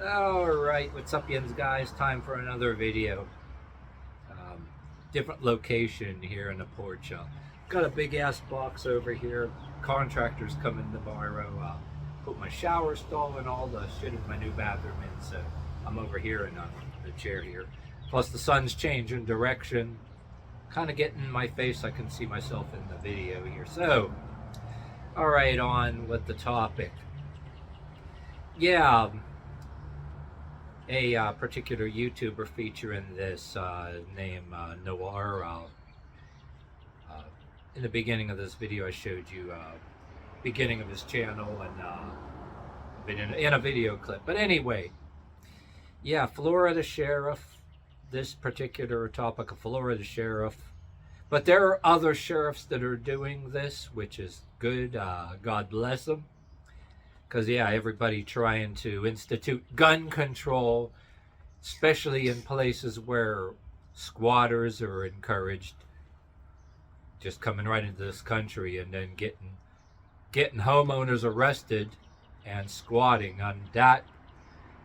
Alright, what's up yins guys? Time for another video. Different location here in the porch. Got a big ass box over here. Contractors coming tomorrow. Put my shower stall and all the shit in my new bathroom in, so I'm over here in the chair here. Plus the sun's changing direction. Kind of getting in my face. I can see myself in the video here. So, alright, on with the topic. Yeah, a particular YouTuber featuring this named Noir. In the beginning of this video, I showed you beginning of his channel and been in a video clip. But anyway, yeah, Florida sheriff. This particular topic of Florida sheriff. But there are other sheriffs that are doing this, which is good. God bless them. Because, yeah, everybody trying to institute gun control, especially in places where squatters are encouraged, just coming right into this country and then getting homeowners arrested and squatting. And that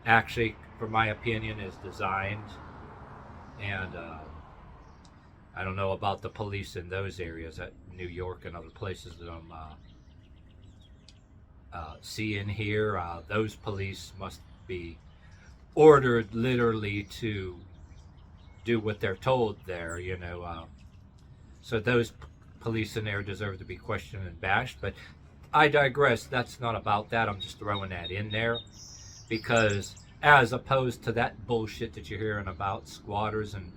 actually, for my opinion, is designed. And I don't know about the police in those areas at New York and other places that I'm seeing here. Those police must be ordered literally to do what they're told there, you know. So those police in there deserve to be questioned and bashed. But I digress. That's not about that. I'm just throwing that in there because as opposed to that bullshit that you're hearing about squatters and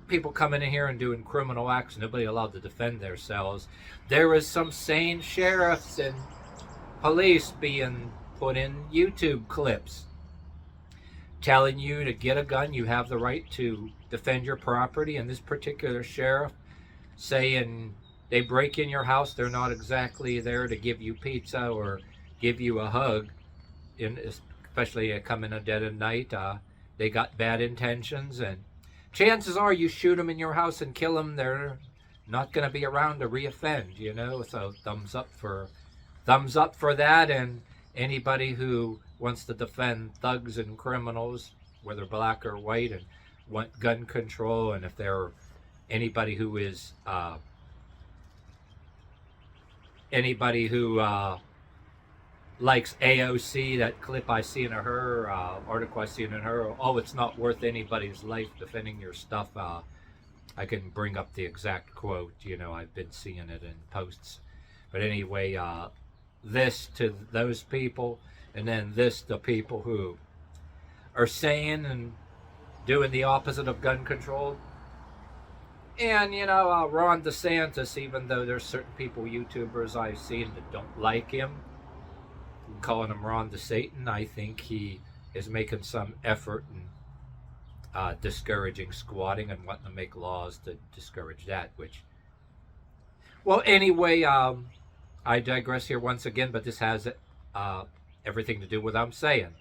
people coming in here and doing criminal acts, nobody allowed to defend themselves, there is some sane sheriffs and police being put in YouTube clips telling you to get a gun, you have the right to defend your property. And this particular sheriff saying they break in your house, they're not exactly there to give you pizza or give you a hug, especially coming in dead of night. They got bad intentions, and chances are you shoot them in your house and kill them, they're not going to be around to reoffend, you know. So thumbs up for that. And anybody who wants to defend thugs and criminals, whether black or white, and want gun control, and if they're anybody who is anybody who likes AOC, that clip I seen of her, article I seen in her, oh, it's not worth anybody's life defending your stuff. I can bring up the exact quote, you know, I've been seeing it in posts. But anyway, this to those people, and then this to people who are saying and doing the opposite of gun control. And, you know, Ron DeSantis, even though there's certain people, YouTubers I've seen that don't like him, calling him Ron DeSatan, I think he is making some effort in discouraging squatting and wanting to make laws to discourage that, which, well, anyway, I digress here once again, but this has everything to do with what I'm saying.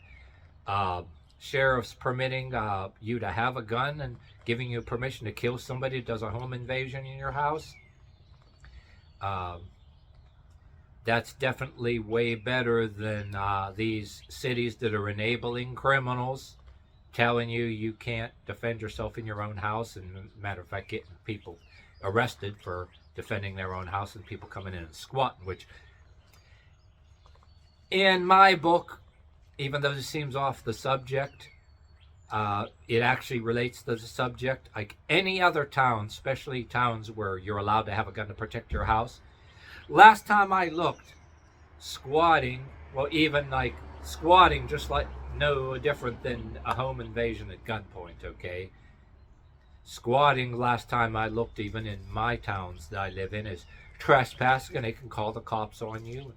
Sheriffs permitting you to have a gun and giving you permission to kill somebody who does a home invasion in your house. That's definitely way better than these cities that are enabling criminals, telling you you can't defend yourself in your own house, and matter of fact, getting people arrested for defending their own house and people coming in and squatting, which in my book, even though this seems off the subject, it actually relates to the subject. Like any other town, especially towns where you're allowed to have a gun to protect your house. Last time I looked, squatting, well, even like squatting, just like no different than a home invasion at gunpoint, okay? Squatting, last time I looked, even in my towns that I live in, is trespassing, and they can call the cops on you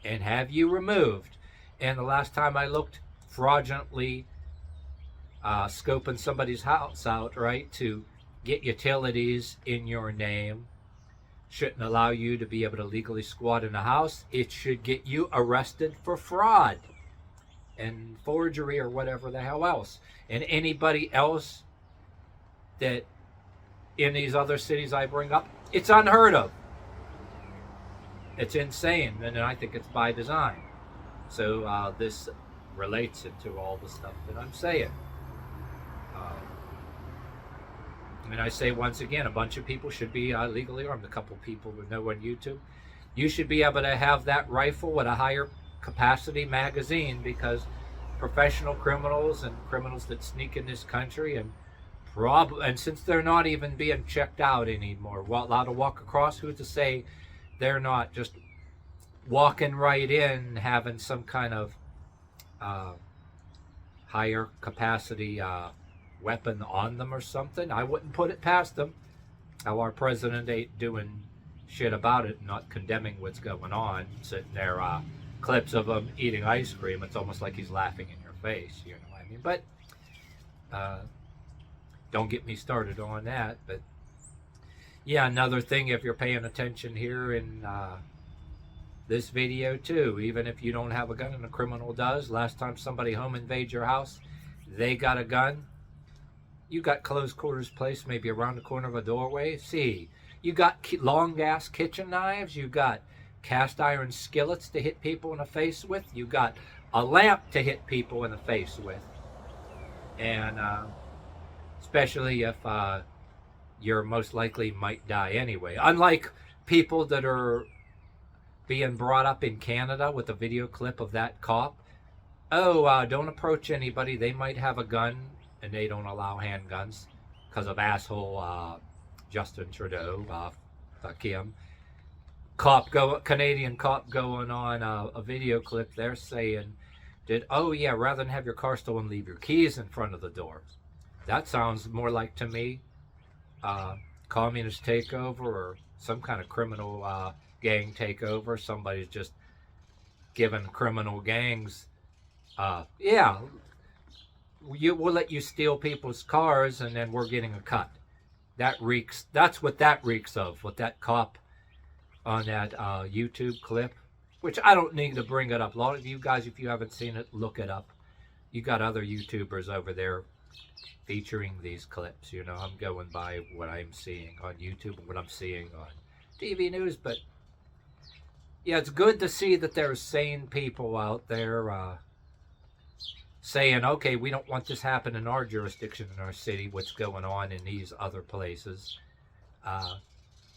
and have you removed. And the last time I looked, fraudulently scoping somebody's house out, right, to get utilities in your name, shouldn't allow you to be able to legally squat in a house. It should get you arrested for fraud and forgery or whatever the hell else. And anybody else that in these other cities I bring up, it's unheard of. It's insane, and I think it's by design. So this relates into all the stuff that I'm saying. And I say once again, a bunch of people should be legally armed. A couple people would know on YouTube. You should be able to have that rifle with a higher capacity magazine, because professional criminals and criminals that sneak in this country and since they're not even being checked out anymore, allowed to walk across, who's to say they're not just walking right in having some kind of higher capacity weapon on them or something? I wouldn't put it past them. How our president ain't doing shit about it, not condemning what's going on, sitting there clips of him eating ice cream. It's almost like he's laughing in your face, you know what I mean? But don't get me started on that. But yeah, another thing, if you're paying attention here in this video too, even if you don't have a gun and a criminal does, last time somebody home invade your house, they got a gun, you got closed quarters place maybe around the corner of a doorway. See, you got long ass kitchen knives, you got cast iron skillets to hit people in the face with, you got a lamp to hit people in the face with. And especially if you're most likely might die anyway. Unlike people that are being brought up in Canada with a video clip of that cop. Oh, don't approach anybody. They might have a gun, and they don't allow handguns because of asshole Justin Trudeau. Fuck him. Canadian cop going on a video clip there saying, oh yeah, rather than have your car stolen, leave your keys in front of the door. That sounds more like, to me, communist takeover or some kind of criminal gang takeover. Somebody's just giving criminal gangs, yeah, we'll let you steal people's cars and then we're getting a cut. That's what that reeks of, what that cop on that YouTube clip, which I don't need to bring it up. A lot of you guys, if you haven't seen it, look it up. You got other YouTubers over there featuring these clips. You know, I'm going by what I'm seeing on YouTube and what I'm seeing on TV news. But yeah, it's good to see that there's sane people out there saying, okay, we don't want this happen in our jurisdiction, in our city, what's going on in these other places.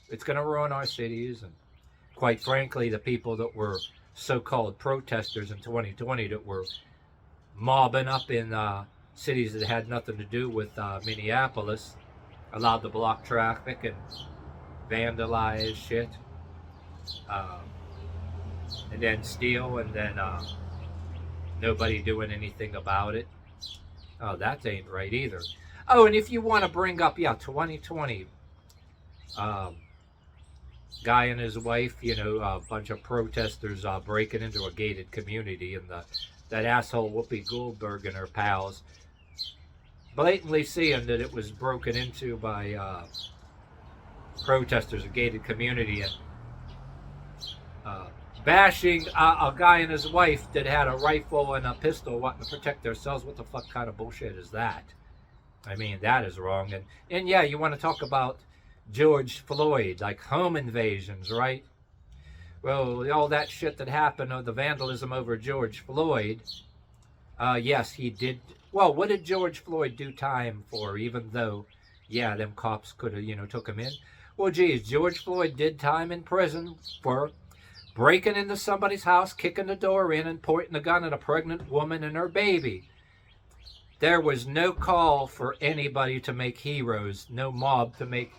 It's going to ruin our cities. And quite frankly, the people that were so-called protesters in 2020 that were mobbing up in cities that had nothing to do with Minneapolis, allowed to block traffic and vandalize shit, and then steal, and then nobody doing anything about it. Oh, that ain't right either. Oh, and if you want to bring up, yeah, 2020, guy and his wife, you know, a bunch of protesters breaking into a gated community, and that asshole Whoopi Goldberg and her pals blatantly seeing that it was broken into by protesters, a gated community, and bashing a guy and his wife that had a rifle and a pistol wanting to protect themselves. What the fuck kind of bullshit is that? I mean, that is wrong. And yeah, you want to talk about George Floyd, like home invasions, right? Well, all that shit that happened, the vandalism over George Floyd, yes, he did. Well, what did George Floyd do time for, even though, yeah, them cops could have, you know, took him in? Well, geez, George Floyd did time in prison for breaking into somebody's house, kicking the door in, and pointing a gun at a pregnant woman and her baby. There was no call for anybody to make heroes, no mob to make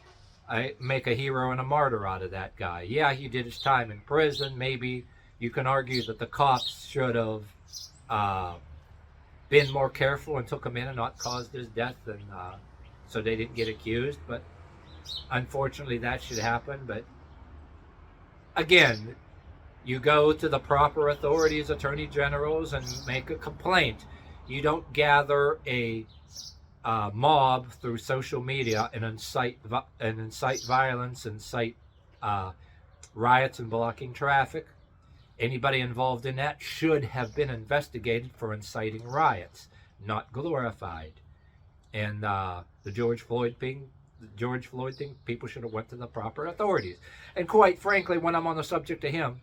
a hero and a martyr out of that guy. Yeah, he did his time in prison. Maybe you can argue that the cops should have been more careful and took him in and not caused his death, and so they didn't get accused. But unfortunately, that should happen. But again, you go to the proper authorities, attorney generals, and make a complaint. You don't gather a mob through social media and incite violence, incite riots and blocking traffic. Anybody involved in that should have been investigated for inciting riots, not glorified. And the George Floyd thing, people should have went to the proper authorities. And quite frankly, when I'm on the subject of him,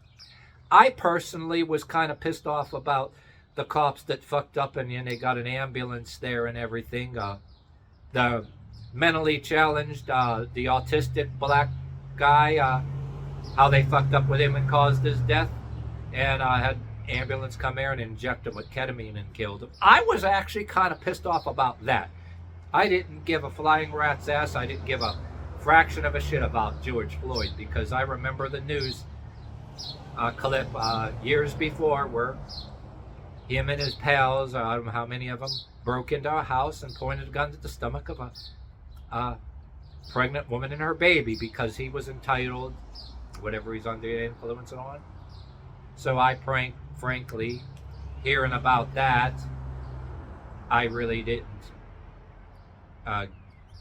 I personally was kind of pissed off about the cops that fucked up, and they got an ambulance there and everything. The mentally challenged, the autistic black guy, how they fucked up with him and caused his death, and had ambulance come there and inject him with ketamine and killed him. I was actually kind of pissed off about that. I didn't give a flying rat's ass. I didn't give a fraction of a shit about George Floyd, because I remember the news clip years before where him and his pals, I don't know how many of them, broke into a house and pointed a gun at the stomach of a pregnant woman and her baby because he was entitled, whatever he's under the influence and on. So I frankly, hearing about that, I really didn't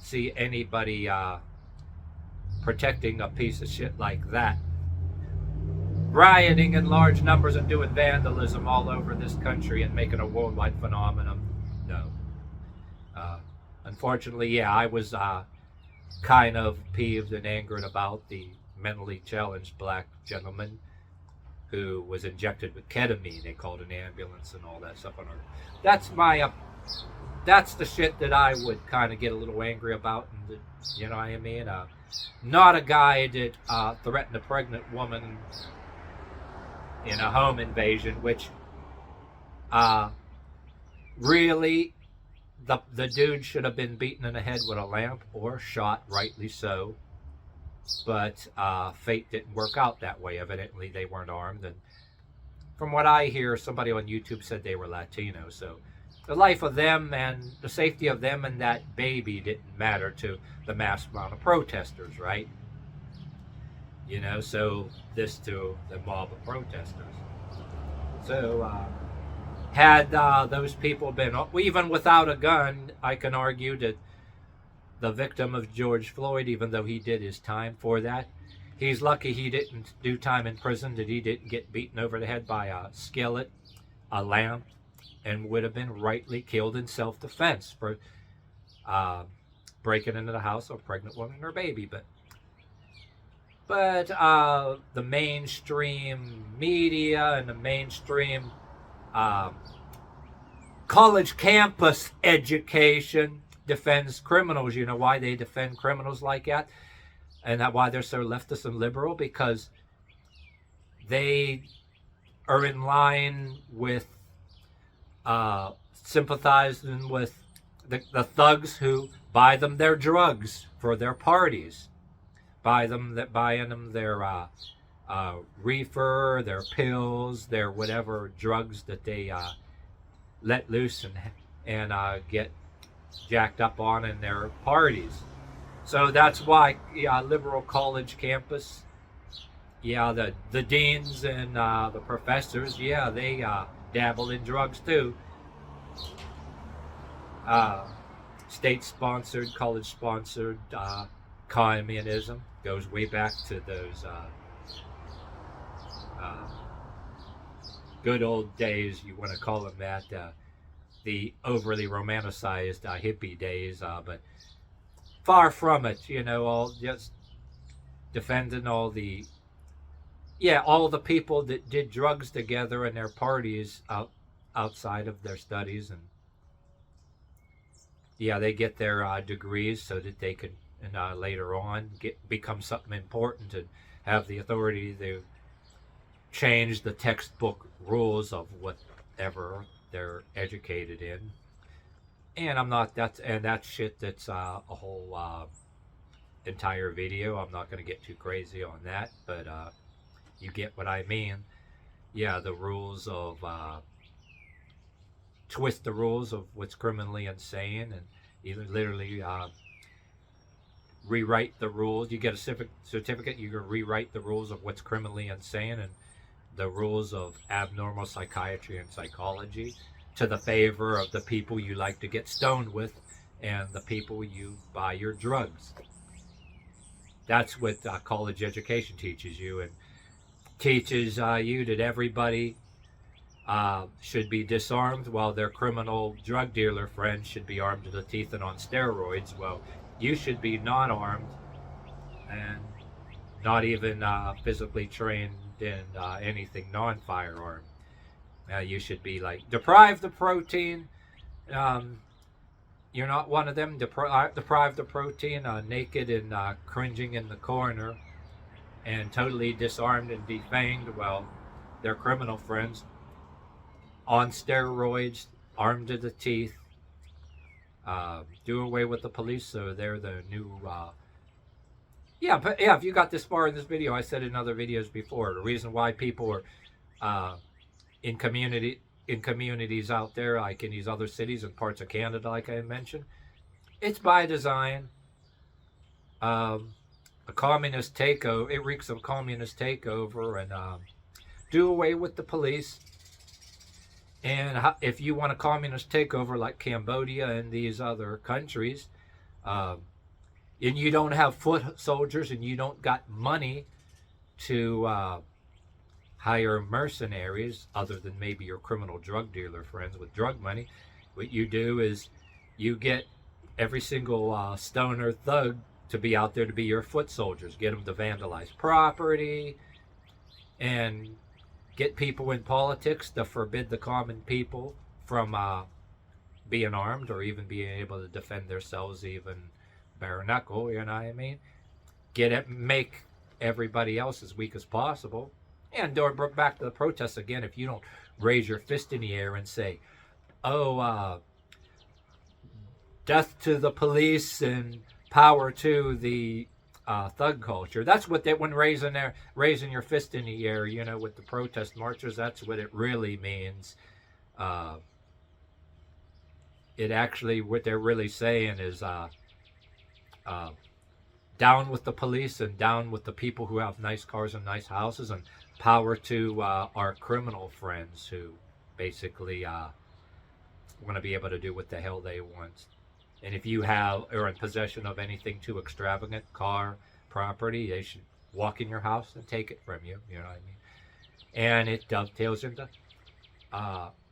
see anybody protecting a piece of shit like that. Rioting in large numbers and doing vandalism all over this country and making a worldwide phenomenon. No. Unfortunately, yeah, I was kind of peeved and angered about the mentally challenged black gentleman who was injected with ketamine. They called an ambulance and all that stuff on her. That's my that's the shit that I would kind of get a little angry about. And you know what I mean? Not a guy that threatened a pregnant woman in a home invasion, which really the dude should have been beaten in the head with a lamp or shot, rightly so. But fate didn't work out that way. Evidently they weren't armed, and from what I hear, somebody on YouTube said they were Latino, so the life of them and the safety of them and that baby didn't matter to the mass amount of protesters, right? You know, so this to the mob of protesters. So had those people been, even without a gun, I can argue that the victim of George Floyd, even though he did his time for that, he's lucky he didn't do time in prison, that he didn't get beaten over the head by a skillet, a lamp, and would have been rightly killed in self-defense for breaking into the house of a pregnant woman and her baby. But the mainstream media and the mainstream college campus education defends criminals. You know why they defend criminals like that? And why they're so leftist and liberal? Because they are in line with sympathizing with the thugs who buy them their drugs for their parties, buying them their reefer, their pills, their whatever drugs that they let loose and get jacked up on in their parties. So that's why liberal college campus, the deans and the professors, they dabble in drugs too. State-sponsored, college-sponsored communism goes way back to those good old days, you want to call them that, the overly romanticized hippie days, but far from it, all just defending all the people that did drugs together in their parties outside of their studies, and they get their degrees so that they can later on become something important and have the authority to change the textbook rules of whatever they're educated in. And that's shit that's a whole entire video. I'm not going to get too crazy on that, but you get what I mean. The rules of twist the rules of what's criminally insane, and either literally rewrite the rules. You get a certificate, you can rewrite the rules of what's criminally insane and the rules of abnormal psychiatry and psychology to the favor of the people you like to get stoned with and the people you buy your drugs. That's what college education teaches you, and teaches you that everybody should be disarmed while their criminal drug dealer friends should be armed to the teeth and on steroids. Well, you should be not armed and not even physically trained in anything non-firearm. You should be like deprived of protein. Um, you're not one of them. Deprived of protein, naked and cringing in the corner, and totally disarmed and defanged. Well, their criminal friends on steroids, armed to the teeth, do away with the police. So they're the new. Yeah, but yeah, if you got this far in this video, I said in other videos before, the reason why people are in communities out there, like in these other cities and parts of Canada, like I mentioned, it's by design. A communist takeover. It reeks of communist takeover, and do away with the police. And if you want a communist takeover like Cambodia and these other countries, and you don't have foot soldiers and you don't got money to hire mercenaries other than maybe your criminal drug dealer friends with drug money, what you do is you get every single stoner thug to be out there to be your foot soldiers. Get them to vandalize property and get people in politics to forbid the common people from being armed or even being able to defend themselves, even bare knuckle, you know what I mean? Make everybody else as weak as possible. And back to the protests again, if you don't raise your fist in the air and say, oh, death to the police and power to the thug culture. That's what when raising your fist in the air, you know, with the protest marchers, that's what it really means. It actually, what they're really saying is down with the police and down with the people who have nice cars and nice houses, and power to our criminal friends who basically want to be able to do what the hell they want. And if you are in possession of anything too extravagant, car, property, they should walk in your house and take it from you. You know what I mean? And it dovetails into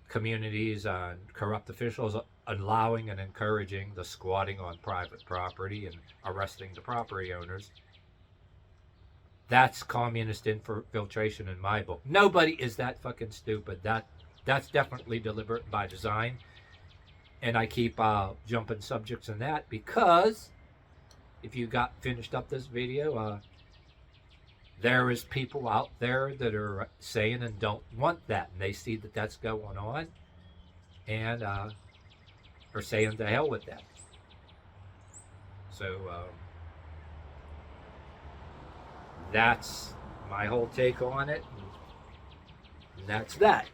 communities and corrupt officials allowing and encouraging the squatting on private property and arresting the property owners. That's communist infiltration in my book. Nobody is that fucking stupid. That's definitely deliberate by design. And I keep jumping subjects in that because if you got finished up this video, there is people out there that are saying and don't want that, and they see that that's going on, and are saying to hell with that. So that's my whole take on it, and that's that.